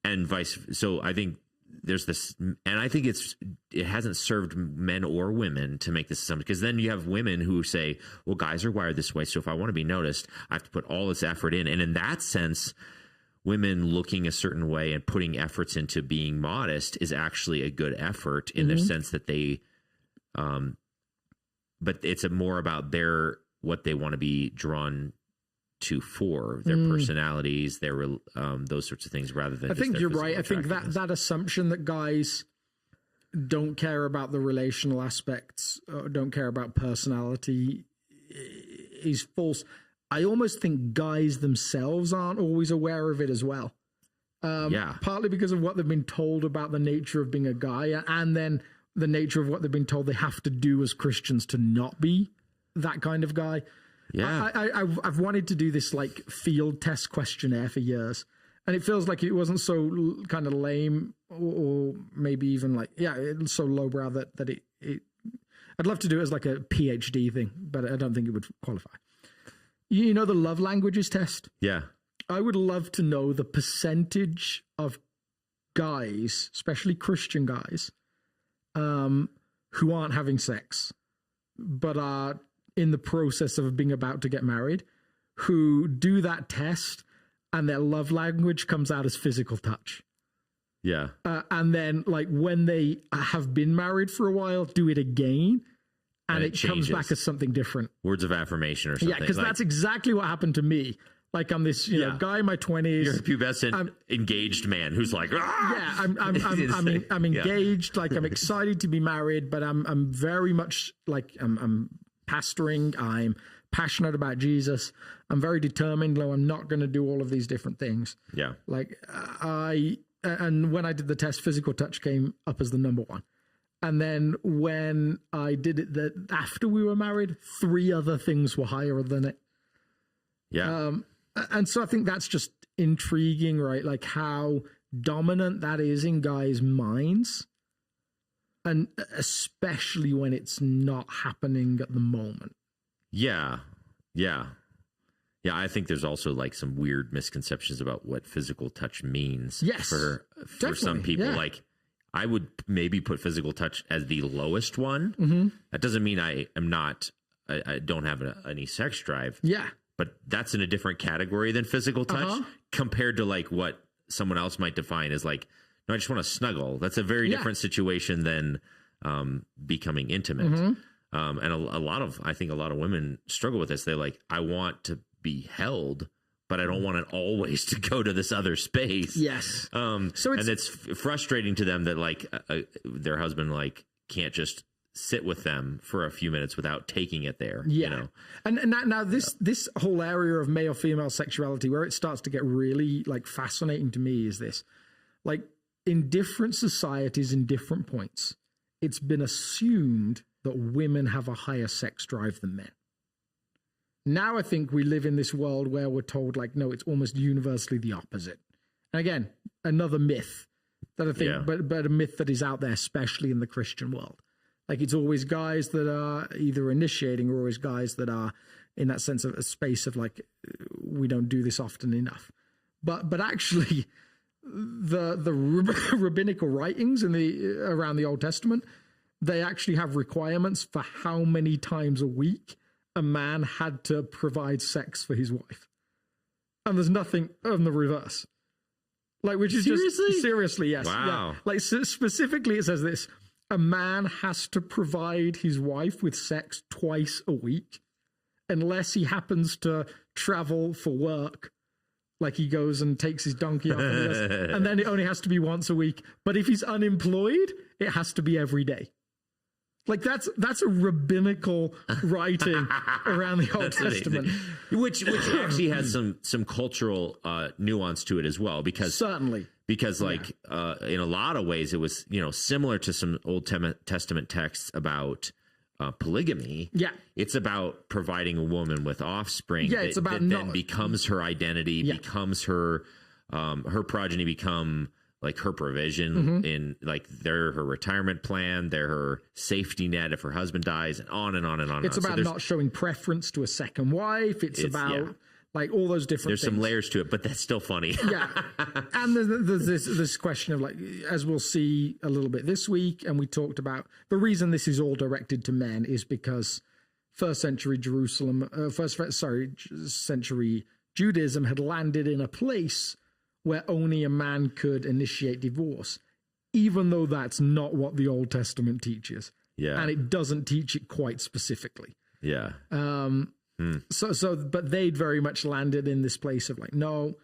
S1: and so I think there's this, and I think it hasn't served men or women to make this assumption, because then you have women who say, well, guys are wired this way, so if I want to be noticed, I have to put all this effort in. And in that sense, women looking a certain way and putting efforts into being modest is actually a good effort in the sense that they but it's more about what they want to be drawn to for their personalities, their those sorts of things, rather than.
S2: I think you're right. I think that assumption that guys don't care about the relational aspects, don't care about personality, is false. I almost think guys themselves aren't always aware of it as well. Partly because of what they've been told about the nature of being a guy, and then the nature of what they've been told they have to do as Christians to not be that kind of guy. Yeah, I've wanted to do this like field test questionnaire for years, and it feels like it wasn't so kind of lame, or maybe even like it's so lowbrow that it. I'd love to do it as like a PhD thing, but I don't think it would qualify. You know the love languages test? Yeah, I would love to know the percentage of guys, especially Christian guys, who aren't having sex, but are in the process of being about to get married, who do that test and their love language comes out as physical touch.
S1: Yeah.
S2: And then like when they have been married for a while, do it again. And it comes back as something different.
S1: Words of affirmation or something.
S2: Yeah, because that's exactly what happened to me. Like I'm this, guy in my 20s.
S1: You're a pubescent engaged man who's like,
S2: yeah, I'm engaged. Like I'm excited to be married, but I'm very much like I'm pastoring. I'm passionate about Jesus. I'm very determined. Though I'm not going to do all of these different things.
S1: Yeah.
S2: Like and when I did the test, physical touch came up as the number one. And then when I did it after we were married, 3 other things were higher than it.
S1: Yeah.
S2: And so I think that's just intriguing, right? Like how dominant that is in guys' minds. And especially when it's not happening at the moment.
S1: Yeah. Yeah. Yeah, I think there's also like some weird misconceptions about what physical touch means.
S2: Yes,
S1: for some people.
S2: Yeah.
S1: Like I would maybe put physical touch as the lowest one.
S2: Mm-hmm.
S1: That doesn't mean I don't have any sex drive.
S2: Yeah.
S1: But that's in a different category than physical touch compared to like what someone else might define as like, no, I just want to snuggle. That's a very different situation than becoming intimate. Mm-hmm. And I think a lot of women struggle with this. They're like, I want to be held, but I don't want it always to go to this other space.
S2: Yes.
S1: So it's frustrating to them that like their husband like can't just sit with them for a few minutes without taking it there.
S2: Yeah.
S1: You know?
S2: And now this whole area of male female sexuality, where it starts to get really like fascinating to me, is this: like in different societies, in different points, it's been assumed that women have a higher sex drive than men. Now I think we live in this world where we're told like, no, it's almost universally the opposite. And again, another myth that I think, but a myth that is out there, especially in the Christian world. Like it's always guys that are either initiating or always guys that are in that sense of a space of like, we don't do this often enough. But actually the rabbinical writings around the Old Testament, they actually have requirements for how many times a week a man had to provide sex for his wife. And there's nothing on the reverse. Like, which is seriously, yes.
S1: Wow.
S2: Yeah. Like, specifically, it says this: a man has to provide his wife with sex twice a week, unless he happens to travel for work. Like, he goes and takes his donkey off, and then it only has to be once a week. But if he's unemployed, it has to be every day. Like that's a rabbinical writing around the Old Testament,
S1: which actually has some cultural nuance to it as well, because in a lot of ways it was similar to some Old Testament texts about polygamy. Yeah, it's about providing a woman with offspring. Yeah, it's about that then becomes her identity, becomes her progeny become like her provision in like they're her retirement plan, they're her safety net if her husband dies, and on and on and on.
S2: It's about not showing preference to a second wife. It's about like all those different
S1: There's
S2: things.
S1: some layers to it, but that's still funny.
S2: Yeah. And there's this question of like, as we'll see a little bit this week, and we talked about the reason this is all directed to men is because first century Judaism had landed in a place where only a man could initiate divorce, even though that's not what the Old Testament teaches. Yeah. And it doesn't teach it quite specifically.
S1: Yeah.
S2: But they'd very much landed in this place of like, no,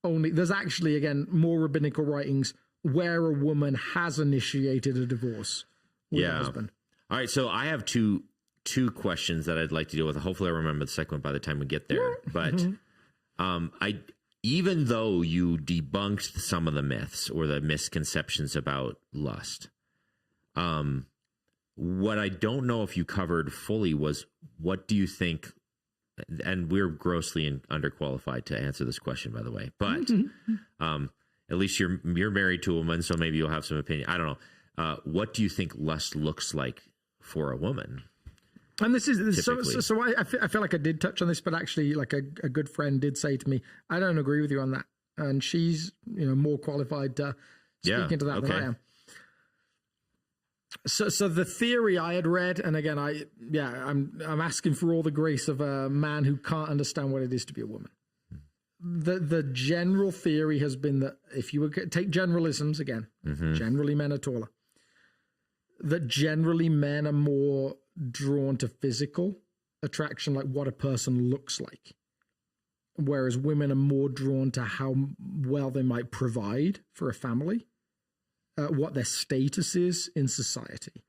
S2: only, there's actually, again, more rabbinical writings where a woman has initiated a divorce with her husband.
S1: All right. So I have two questions that I'd like to deal with. Hopefully I remember the second one by the time we get there. But even though you debunked some of the myths or the misconceptions about lust, what I don't know if you covered fully was, what do you think, and we're grossly underqualified to answer this question, by the way, but at least you're married to a woman, so maybe you'll have some opinion. I don't know. What do you think lust looks like for a woman?
S2: And this is so. I feel like I did touch on this, but actually, like a good friend did say to me, "I don't agree with you on that," and she's more qualified to speak into that than I am. So the theory I had read, and again, I'm asking for all the grace of a man who can't understand what it is to be a woman. the general theory has been that if you would take generalisms again, generally men are taller, that generally men are more drawn to physical attraction, like what a person looks like, whereas women are more drawn to how well they might provide for a family, what their status is in society.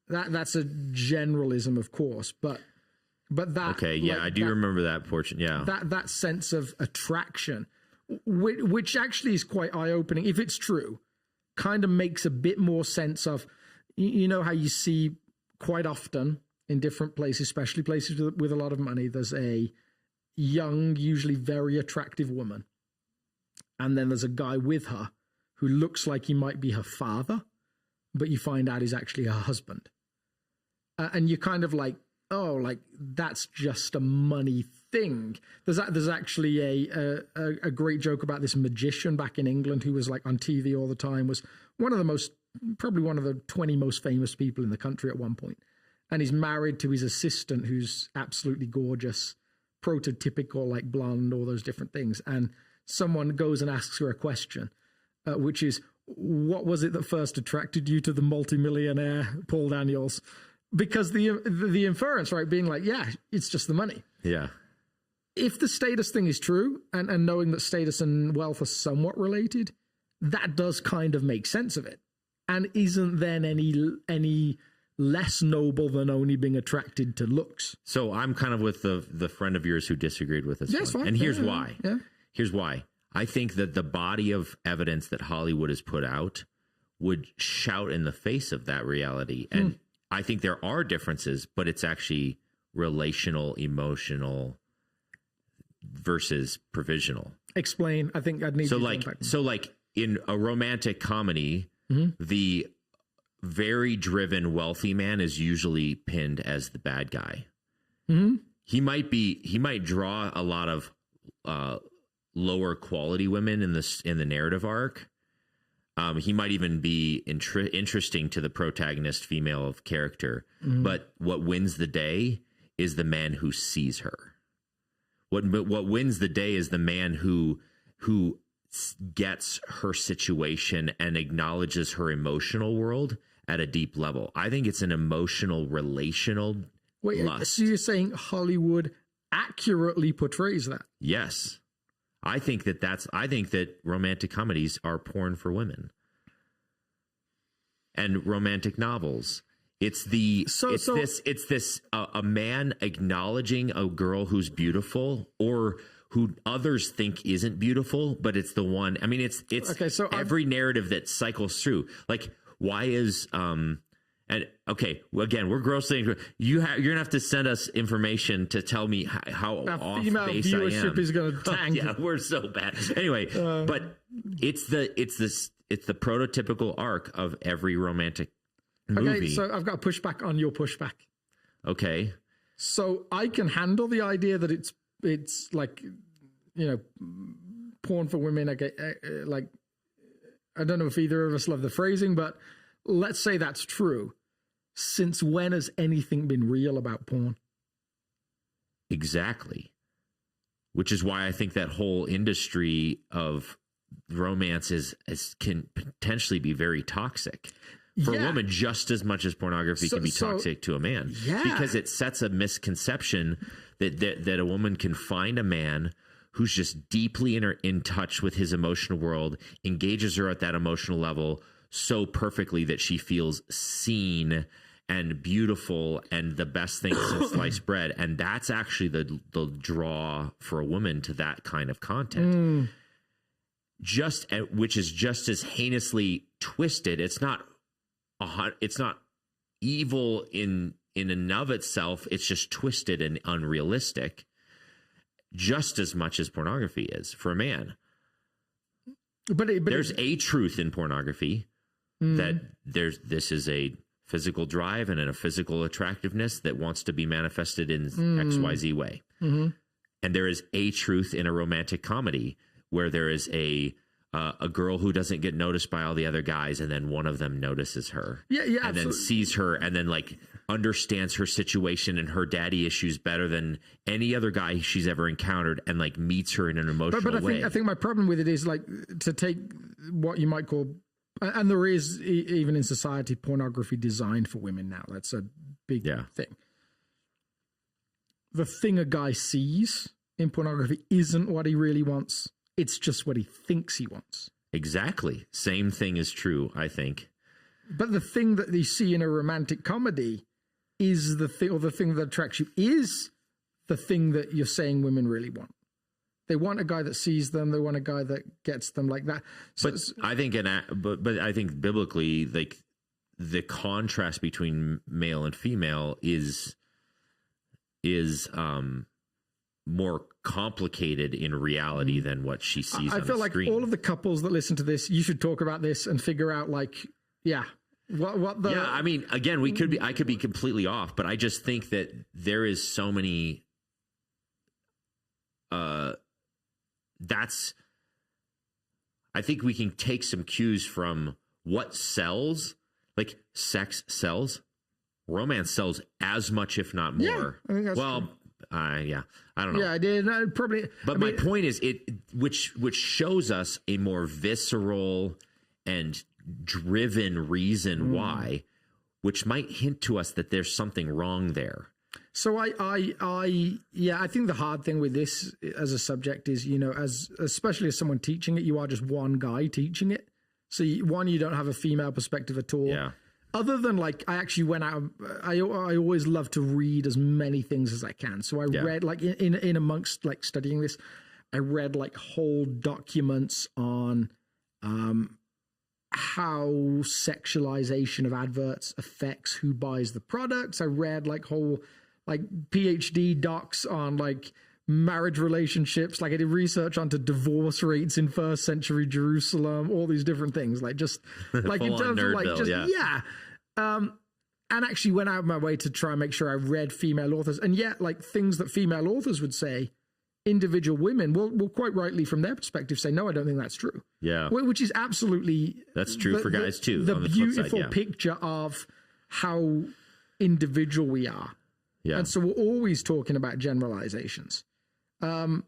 S2: That's a generalism, of course, but that
S1: okay, yeah, like I do remember that portion. Yeah,
S2: that sense of attraction, which actually is quite eye-opening if it's true, kind of makes a bit more sense of, you know, how you see quite often in different places, especially places with a lot of money, there's a young, usually very attractive woman, and then there's a guy with her who looks like he might be her father, but you find out he's actually her husband. And you're kind of like, oh, like that's just a money thing. There's actually a great joke about this magician back in England who was like on TV all the time, was probably one of the 20 most famous people in the country at one point. And he's married to his assistant, who's absolutely gorgeous, prototypical, like blonde, all those different things. And someone goes and asks her a question, which is, what was it that first attracted you to the multimillionaire Paul Daniels? Because the inference, right, being like, yeah, it's just the money.
S1: Yeah.
S2: If the status thing is true, and knowing that status and wealth are somewhat related, that does kind of make sense of it. And isn't then any less noble than only being attracted to looks.
S1: So I'm kind of with the friend of yours who disagreed with this one.
S2: Fine.
S1: And here's why.
S2: Yeah.
S1: Here's why. I think that the body of evidence that Hollywood has put out would shout in the face of that reality. And I think there are differences, but it's actually relational, emotional versus provisional.
S2: Explain. I think I'd need
S1: so like in a romantic comedy, the very driven wealthy man is usually pinned as the bad guy. He might draw a lot of lower quality women in the narrative arc. He might even be interesting to the protagonist female of character, but what wins the day is the man who sees her. What wins the day is the man who gets her situation and acknowledges her emotional world at a deep level. I think it's an emotional, relational lust.
S2: So you're saying Hollywood accurately portrays that?
S1: Yes. I think that romantic comedies are porn for women. And romantic novels. It's a man acknowledging a girl who's beautiful or who others think isn't beautiful, but it's the one. I mean, it's okay, so every narrative that cycles through. Like, why is and okay, well, again, we're grossly you're gonna have to send us information to tell me how off base I am.
S2: Viewership is gonna tank.
S1: Yeah, we're so bad. Anyway, but it's the prototypical arc of every romantic movie.
S2: Okay, so I've got a pushback on your pushback.
S1: Okay,
S2: so I can handle the idea that it's like, you know, porn for women. Like, I don't know if either of us love the phrasing, but let's say that's true. Since when has anything been real about porn?
S1: Exactly. Which is why I think that whole industry of romance can potentially be very toxic. For a woman, just as much as pornography can be toxic to a man.
S2: Yeah.
S1: Because it sets a misconception that a woman can find a man who's just deeply in touch with his emotional world, engages her at that emotional level so perfectly that she feels seen and beautiful and the best thing since sliced bread. And that's actually the draw for a woman to that kind of content. Which is just as heinously twisted. It's not evil in and of itself. It's just twisted and unrealistic, just as much as pornography is for a man. But there's a truth in pornography that this is a physical drive and a physical attractiveness that wants to be manifested in XYZ way. And there is a truth in a romantic comedy where there is a a girl who doesn't get noticed by all the other guys, and then one of them notices her.
S2: Yeah,
S1: and
S2: absolutely.
S1: then sees her, and then like understands her situation and her daddy issues better than any other guy she's ever encountered, and like meets her in an emotional
S2: but
S1: way.
S2: I think my problem with it is like to take what you might call, and there is even in society pornography designed for women now. That's a big thing. The thing a guy sees in pornography isn't what he really wants. It's just what he thinks he wants.
S1: Exactly. Same thing is true, I think.
S2: But the thing that you see in a romantic comedy is the thing, or the thing that attracts you is the thing that you're saying women really want. They want a guy that sees them. They want a guy that gets them like that. So,
S1: but I think, but I think biblically, like the contrast between male and female is more complicated in reality than what she sees.
S2: I feel like
S1: screen.
S2: All of the couples that listen to this, you should talk about this and figure out, like, what the.
S1: Yeah, I mean, again, I could be completely off, but I just think that there is so many. I think we can take some cues from what sells, like sex sells, romance sells as much, if not more.
S2: Yeah, I think that's true.
S1: Yeah, I don't know.
S2: Yeah, I did. Probably.
S1: But my point is, which shows us a more visceral and driven reason why, which might hint to us that there's something wrong there.
S2: So I think the hard thing with this as a subject is, especially as someone teaching it, you are just one guy teaching it. So you don't have a female perspective at all.
S1: Yeah.
S2: Other than like, I actually went out. I always love to read as many things as I can. So I read like in amongst like studying this, I read like whole documents on how sexualization of adverts affects who buys the products. I read like whole like PhD docs on like marriage relationships. Like I did research onto divorce rates in first century Jerusalem, all these different things, like just like in terms of like and actually went out of my way to try and make sure I read female authors, and yet like things that female authors would say, individual women will quite rightly from their perspective say, no, I don't think that's true.
S1: Yeah.
S2: Which is absolutely
S1: that's true for guys too.
S2: The
S1: on the
S2: beautiful
S1: flip side,
S2: picture of how individual we are.
S1: Yeah.
S2: And so we're always talking about generalizations. There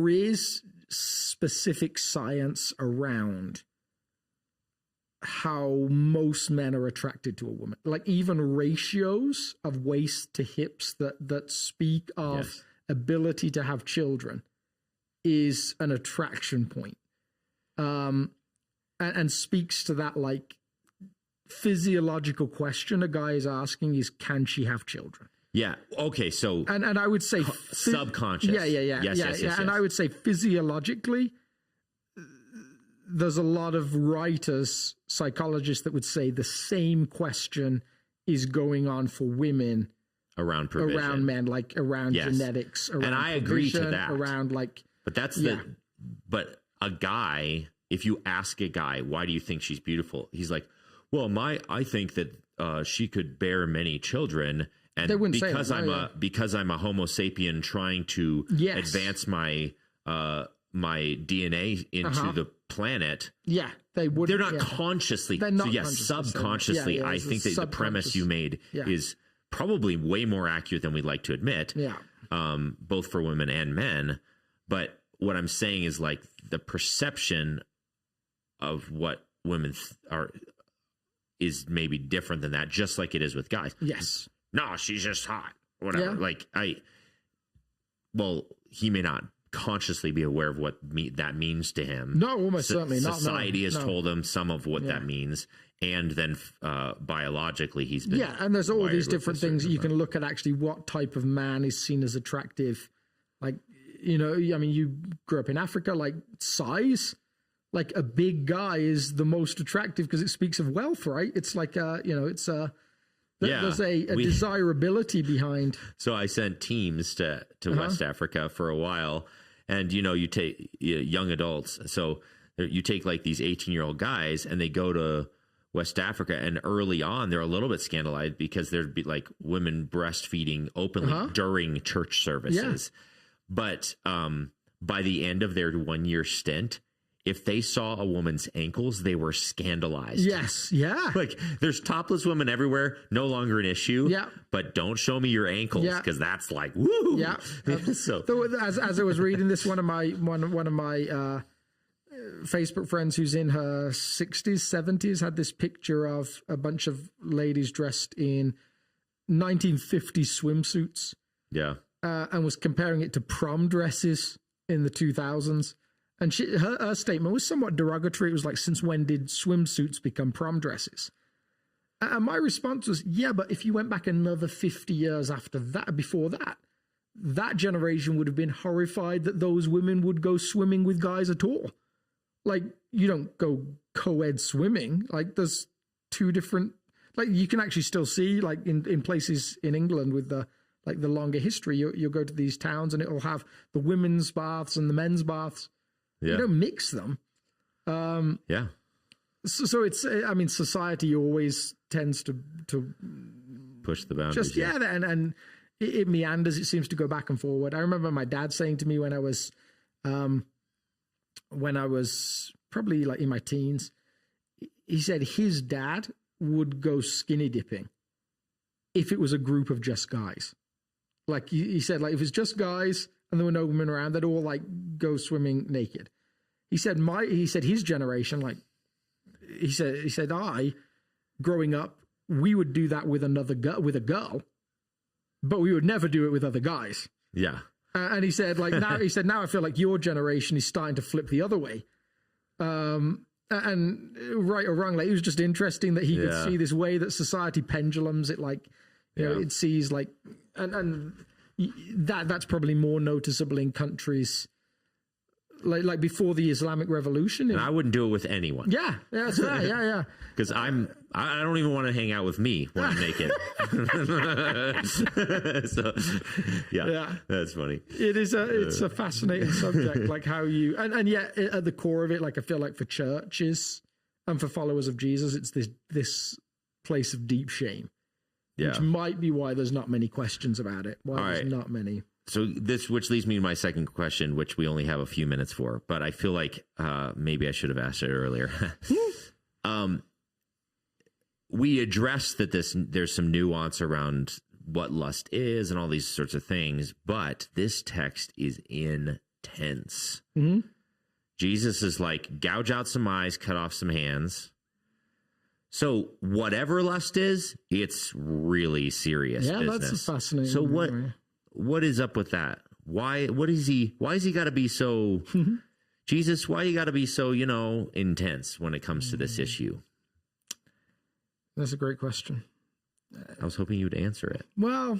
S2: is specific science around how most men are attracted to a woman, like even ratios of waist to hips that speak of ability to have children is an attraction point, and speaks to that like physiological question a guy is asking is, can she have children?
S1: Yeah. Okay. So
S2: and I would say
S1: subconscious.
S2: Yes. And I would say physiologically, there's a lot of writers, psychologists that would say the same question is going on for women
S1: around provision,
S2: around men, like around genetics, around
S1: and I agree to that.
S2: Around like,
S1: but that's but a guy, if you ask a guy, why do you think she's beautiful? He's like, well, I think that she could bear many children, and because I'm a Homo sapien trying to advance my my DNA into the planet.
S2: Yeah, they would.
S1: They're not consciously.
S2: They're not
S1: subconsciously. I think that the premise you made is probably way more accurate than we'd like to admit.
S2: Yeah.
S1: Both for women and men. But what I'm saying is like the perception of what women are is maybe different than that, just like it is with guys.
S2: Yes.
S1: No, she's just hot. Whatever.
S2: Yeah.
S1: Like he may not consciously be aware of what that means to him.
S2: No, almost certainly not.
S1: Society has told him some of what that means, and then biologically he's been
S2: and there's all these different things you can look at. Actually, what type of man is seen as attractive? Like, I mean, you grew up in Africa. Like size, like a big guy is the most attractive because it speaks of wealth, right? It's like there's a desirability behind.
S1: So I sent teams to West Africa for a while. And, you take young adults. So you take like these 18-year-old guys and they go to West Africa. And early on, they're a little bit scandalized because there'd be like women breastfeeding openly during church services. Yeah. But by the end of their 1 year stint, if they saw a woman's ankles, they were scandalized.
S2: Yes. Yeah.
S1: Like, there's topless women everywhere, no longer an issue.
S2: Yeah.
S1: But don't show me your ankles, because that's like, woo.
S2: Yeah.
S1: So
S2: as I was reading this, one of my Facebook friends who's in her 60s, 70s had this picture of a bunch of ladies dressed in 1950s swimsuits.
S1: yeah.
S2: And was comparing it to prom dresses in the 2000s. And her statement was somewhat derogatory. It was like, since when did swimsuits become prom dresses? And my response was, yeah, but if you went back another 50 years after that, before that, that generation would have been horrified that those women would go swimming with guys at all. Like, you don't go co-ed swimming. Like, there's two different, like, you can actually still see, like, in places in England with the longer history, you'll go to these towns and it'll have the women's baths and the men's baths.
S1: Yeah.
S2: You don't mix them.
S1: Yeah.
S2: So it's, I mean, society always tends to
S1: Push the boundaries.
S2: just, and it meanders. It seems to go back and forward. I remember my dad saying to me when I was probably like in my teens, he said his dad would go skinny dipping if it was a group of just guys. Like he said, like if it's just guys and there were no women around, they'd all like go swimming naked. He said his generation, like he said growing up, we would do that with a girl, but we would never do it with other guys.
S1: Yeah.
S2: And he said, like now, now I feel like your generation is starting to flip the other way. And right or wrong, like it was just interesting that he could see this way that society pendulums it, like, you know, it sees like, and that's probably more noticeable in countries like before the Islamic Revolution.
S1: And I wouldn't do it with anyone.
S2: Yeah, that's right. Yeah.
S1: Because I don't even want to hang out with me when I'm naked. So, yeah, that's funny.
S2: It's a fascinating subject, like how you, and yet at the core of it, like I feel like for churches and for followers of Jesus, it's this place of deep shame.
S1: Yeah.
S2: Which might be why there's not many questions about it. Why there's not many.
S1: So which leads me to my second question, which we only have a few minutes for, but I feel like maybe I should have asked it earlier. We addressed that there's some nuance around what lust is and all these sorts of things, but this text is intense. Mm-hmm. Jesus is like, gouge out some eyes, cut off some hands. So whatever lust is, it's really serious business.
S2: That's fascinating.
S1: So what is up with that? Why has he got to be so Jesus, why you got to be so, intense when it comes to this issue?
S2: That's a great question.
S1: I was hoping you'd answer it.
S2: Well,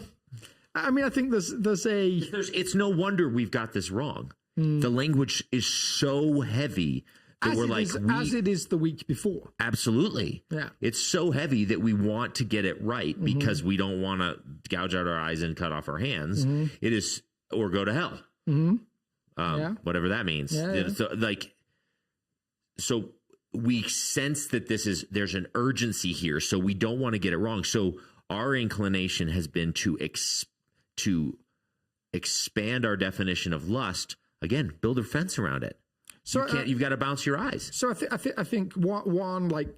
S2: I mean, I think
S1: it's no wonder we've got this wrong. The language is so heavy. As it is the week before. Absolutely.
S2: Yeah.
S1: It's so heavy that we want to get it right because we don't want to gouge out our eyes and cut off our hands. Mm-hmm. It is, or go to hell. Mm-hmm. Whatever that means. Yeah. So we sense that there's an urgency here. So we don't want to get it wrong. So our inclination has been to expand our definition of lust. Again, build a fence around it. So you've got to bounce your eyes.
S2: So I think one like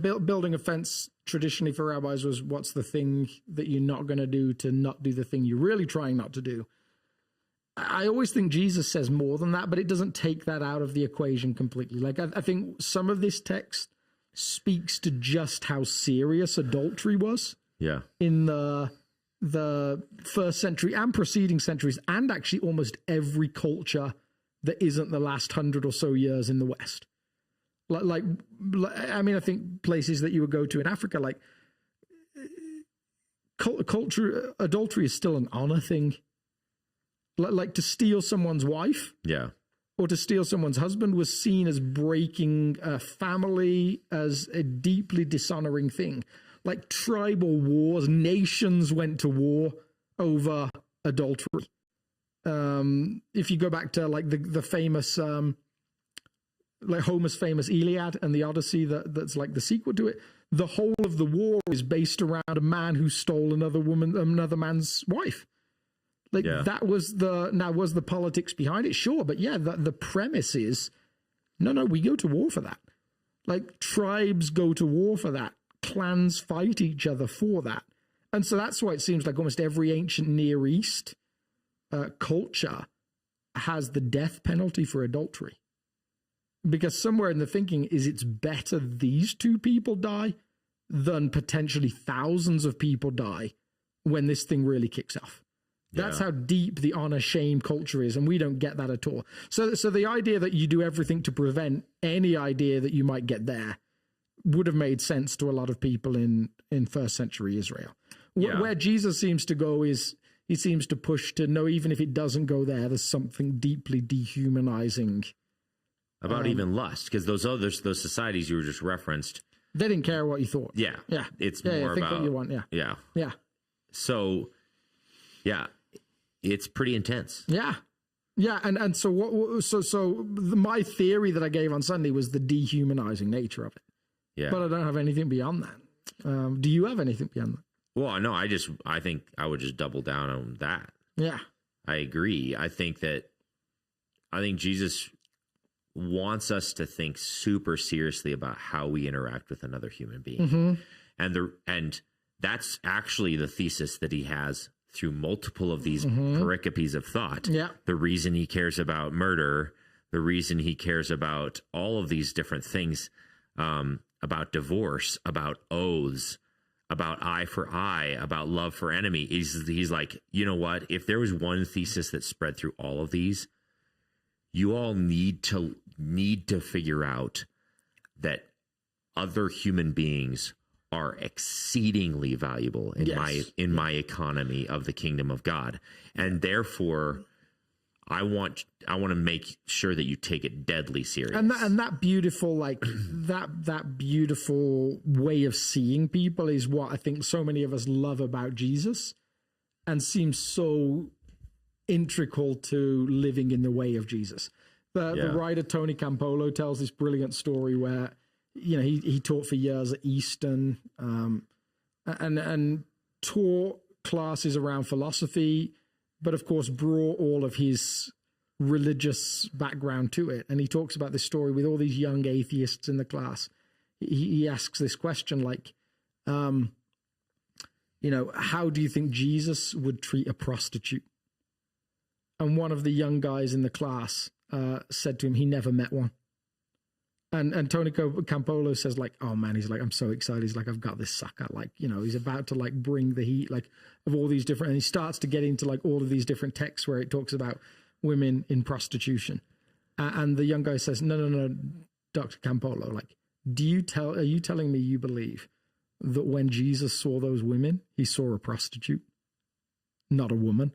S2: building a fence traditionally for rabbis was, what's the thing that you're not going to do to not do the thing you're really trying not to do. I always think Jesus says more than that, but it doesn't take that out of the equation completely. Like I think some of this text speaks to just how serious adultery was.
S1: Yeah.
S2: In the first century and preceding centuries, and actually almost every culture that isn't the last 100 or so years in the West. Like, I mean, I think places that you would go to in Africa, like culture, adultery is still an honor thing. Like to steal someone's wife, or to steal someone's husband was seen as breaking a family, as a deeply dishonoring thing. Like tribal wars, nations went to war over adultery. If you go back to like the famous, like Homer's famous Iliad and the Odyssey, that's like the sequel to it, the whole of the war is based around a man who stole another man's wife. Like
S1: Yeah.
S2: that was the politics behind it, sure, but yeah, the premise is no, we go to war for that. Like tribes go to war for that. Clans fight each other for that. And so that's why it seems like almost every ancient Near East culture has the death penalty for adultery. Because somewhere in the thinking is it's better these two people die than potentially thousands of people die when this thing really kicks off. That's how deep the honor shame culture is, and we don't get that at all. So the idea that you do everything to prevent any idea that you might get there would have made sense to a lot of people in first century Israel. Where Jesus seems to go is he seems to push to know even if it doesn't go there, there's something deeply dehumanizing
S1: about even lust, because those societies you were just referenced,
S2: they didn't care what you thought.
S1: Yeah, it's more
S2: think
S1: about
S2: what you want. Yeah.
S1: So, yeah, it's pretty intense.
S2: Yeah, and so what? So my theory that I gave on Sunday was the dehumanizing nature of it.
S1: Yeah,
S2: but I don't have anything beyond that. Do you have anything beyond that?
S1: Well, no, I think I would just double down on that.
S2: Yeah,
S1: I agree. I think Jesus wants us to think super seriously about how we interact with another human being, and that's actually the thesis that he has through multiple of these pericopes of thought.
S2: Yeah,
S1: the reason he cares about murder, the reason he cares about all of these different things, about divorce, about oaths, about eye for eye, about love for enemy. He's like, you know what? If there was one thesis that spread through all of these, you all need to figure out that other human beings are exceedingly valuable in my economy of the kingdom of God, and therefore I want to make sure that you take it deadly serious.
S2: And that beautiful, like that beautiful way of seeing people is what I think so many of us love about Jesus, and seems so integral to living in the way of Jesus. The writer Tony Campolo tells this brilliant story where, you know, he taught for years at Easton, and taught classes around philosophy, but of course brought all of his religious background to it. And he talks about this story with all these young atheists in the class. He asks this question like, you know, how do you think Jesus would treat a prostitute? And one of the young guys in the class said to him, he never met one. And Tony Campolo says, like, oh man, he's like, I'm so excited. He's like, I've got this sucker. Like, you know, he's about to like bring the heat, like, of all these different, and he starts to get into like all of these different texts where it talks about women in prostitution. And the young guy says, no, Dr. Campolo, like, are you telling me you believe that when Jesus saw those women, he saw a prostitute, not a woman?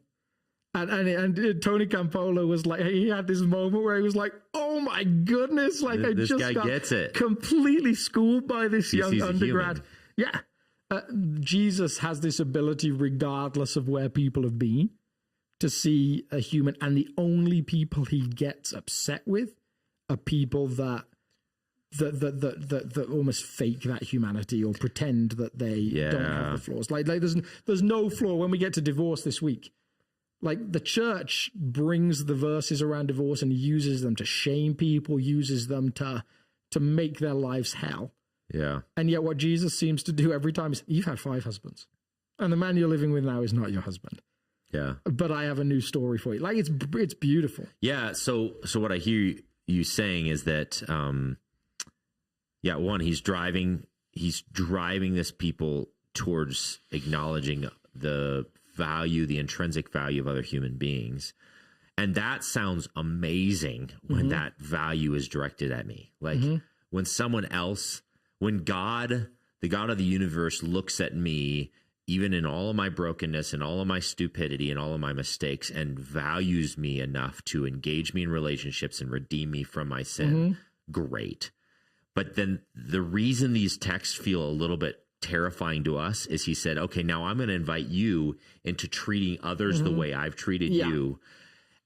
S2: And Tony Campolo was like, he had this moment where he was like, oh my goodness, like I just got
S1: gets it.
S2: Completely schooled by this young undergrad. Yeah. Jesus has this ability, regardless of where people have been, to see a human, and the only people he gets upset with are people that almost fake that humanity or pretend that they don't have the flaws. Like there's no flaw. When we get to divorce this week, like the church brings the verses around divorce and uses them to shame people, uses them to make their lives hell.
S1: Yeah. And
S2: yet what Jesus seems to do every time is, you've had 5 husbands, and the man you're living with now is not your husband.
S1: Yeah.
S2: But I have a new story for you. Like it's beautiful.
S1: Yeah. So what I hear you saying is that, one, he's driving this people towards acknowledging the intrinsic value of other human beings. And that sounds amazing when that value is directed at me. Like when someone else, when God, the God of the universe, looks at me, even in all of my brokenness and all of my stupidity and all of my mistakes, and values me enough to engage me in relationships and redeem me from my sin, great. But then the reason these texts feel a little bit terrifying to us is he said, okay, now I'm going to invite you into treating others the way I've treated you.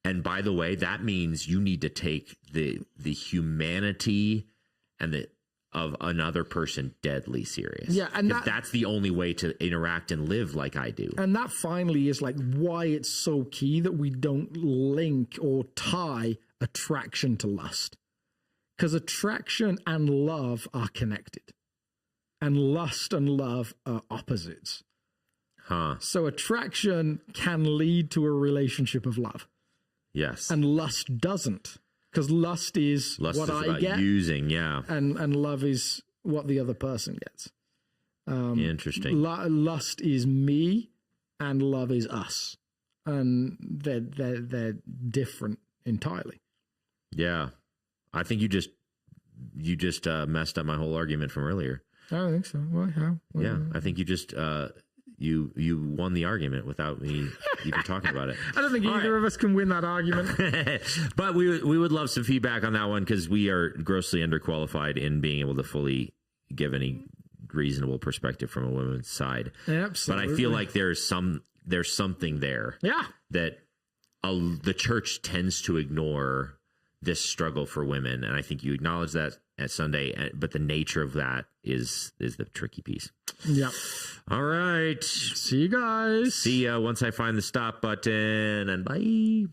S1: And by the way, that means you need to take the humanity and of another person deadly serious.
S2: Yeah, and
S1: that's the only way to interact and live like I do.
S2: And that finally is like why it's so key that we don't link or tie attraction to lust. Because attraction and love are connected. And lust and love are opposites. So attraction can lead to a relationship of love.
S1: Yes.
S2: And lust doesn't. Because lust is what I get.
S1: Using, yeah.
S2: And love is what the other person gets.
S1: Interesting.
S2: Lust is me and love is us. And they're different entirely. Yeah.
S1: I think you just messed up my whole argument from earlier.
S2: I don't think so. Why? How?
S1: Yeah, I think you just you won the argument without me even talking about it.
S2: I don't think either of us can win that argument.
S1: But we would love some feedback on that one because we are grossly underqualified in being able to fully give any reasonable perspective from a woman's side.
S2: Absolutely.
S1: But I feel like there's something there.
S2: Yeah.
S1: That the church tends to ignore this struggle for women, and I think you acknowledge that at Sunday, but the nature of that is the tricky piece.
S2: Yeah.
S1: All right.
S2: See you guys.
S1: See ya once I find the stop button, and bye.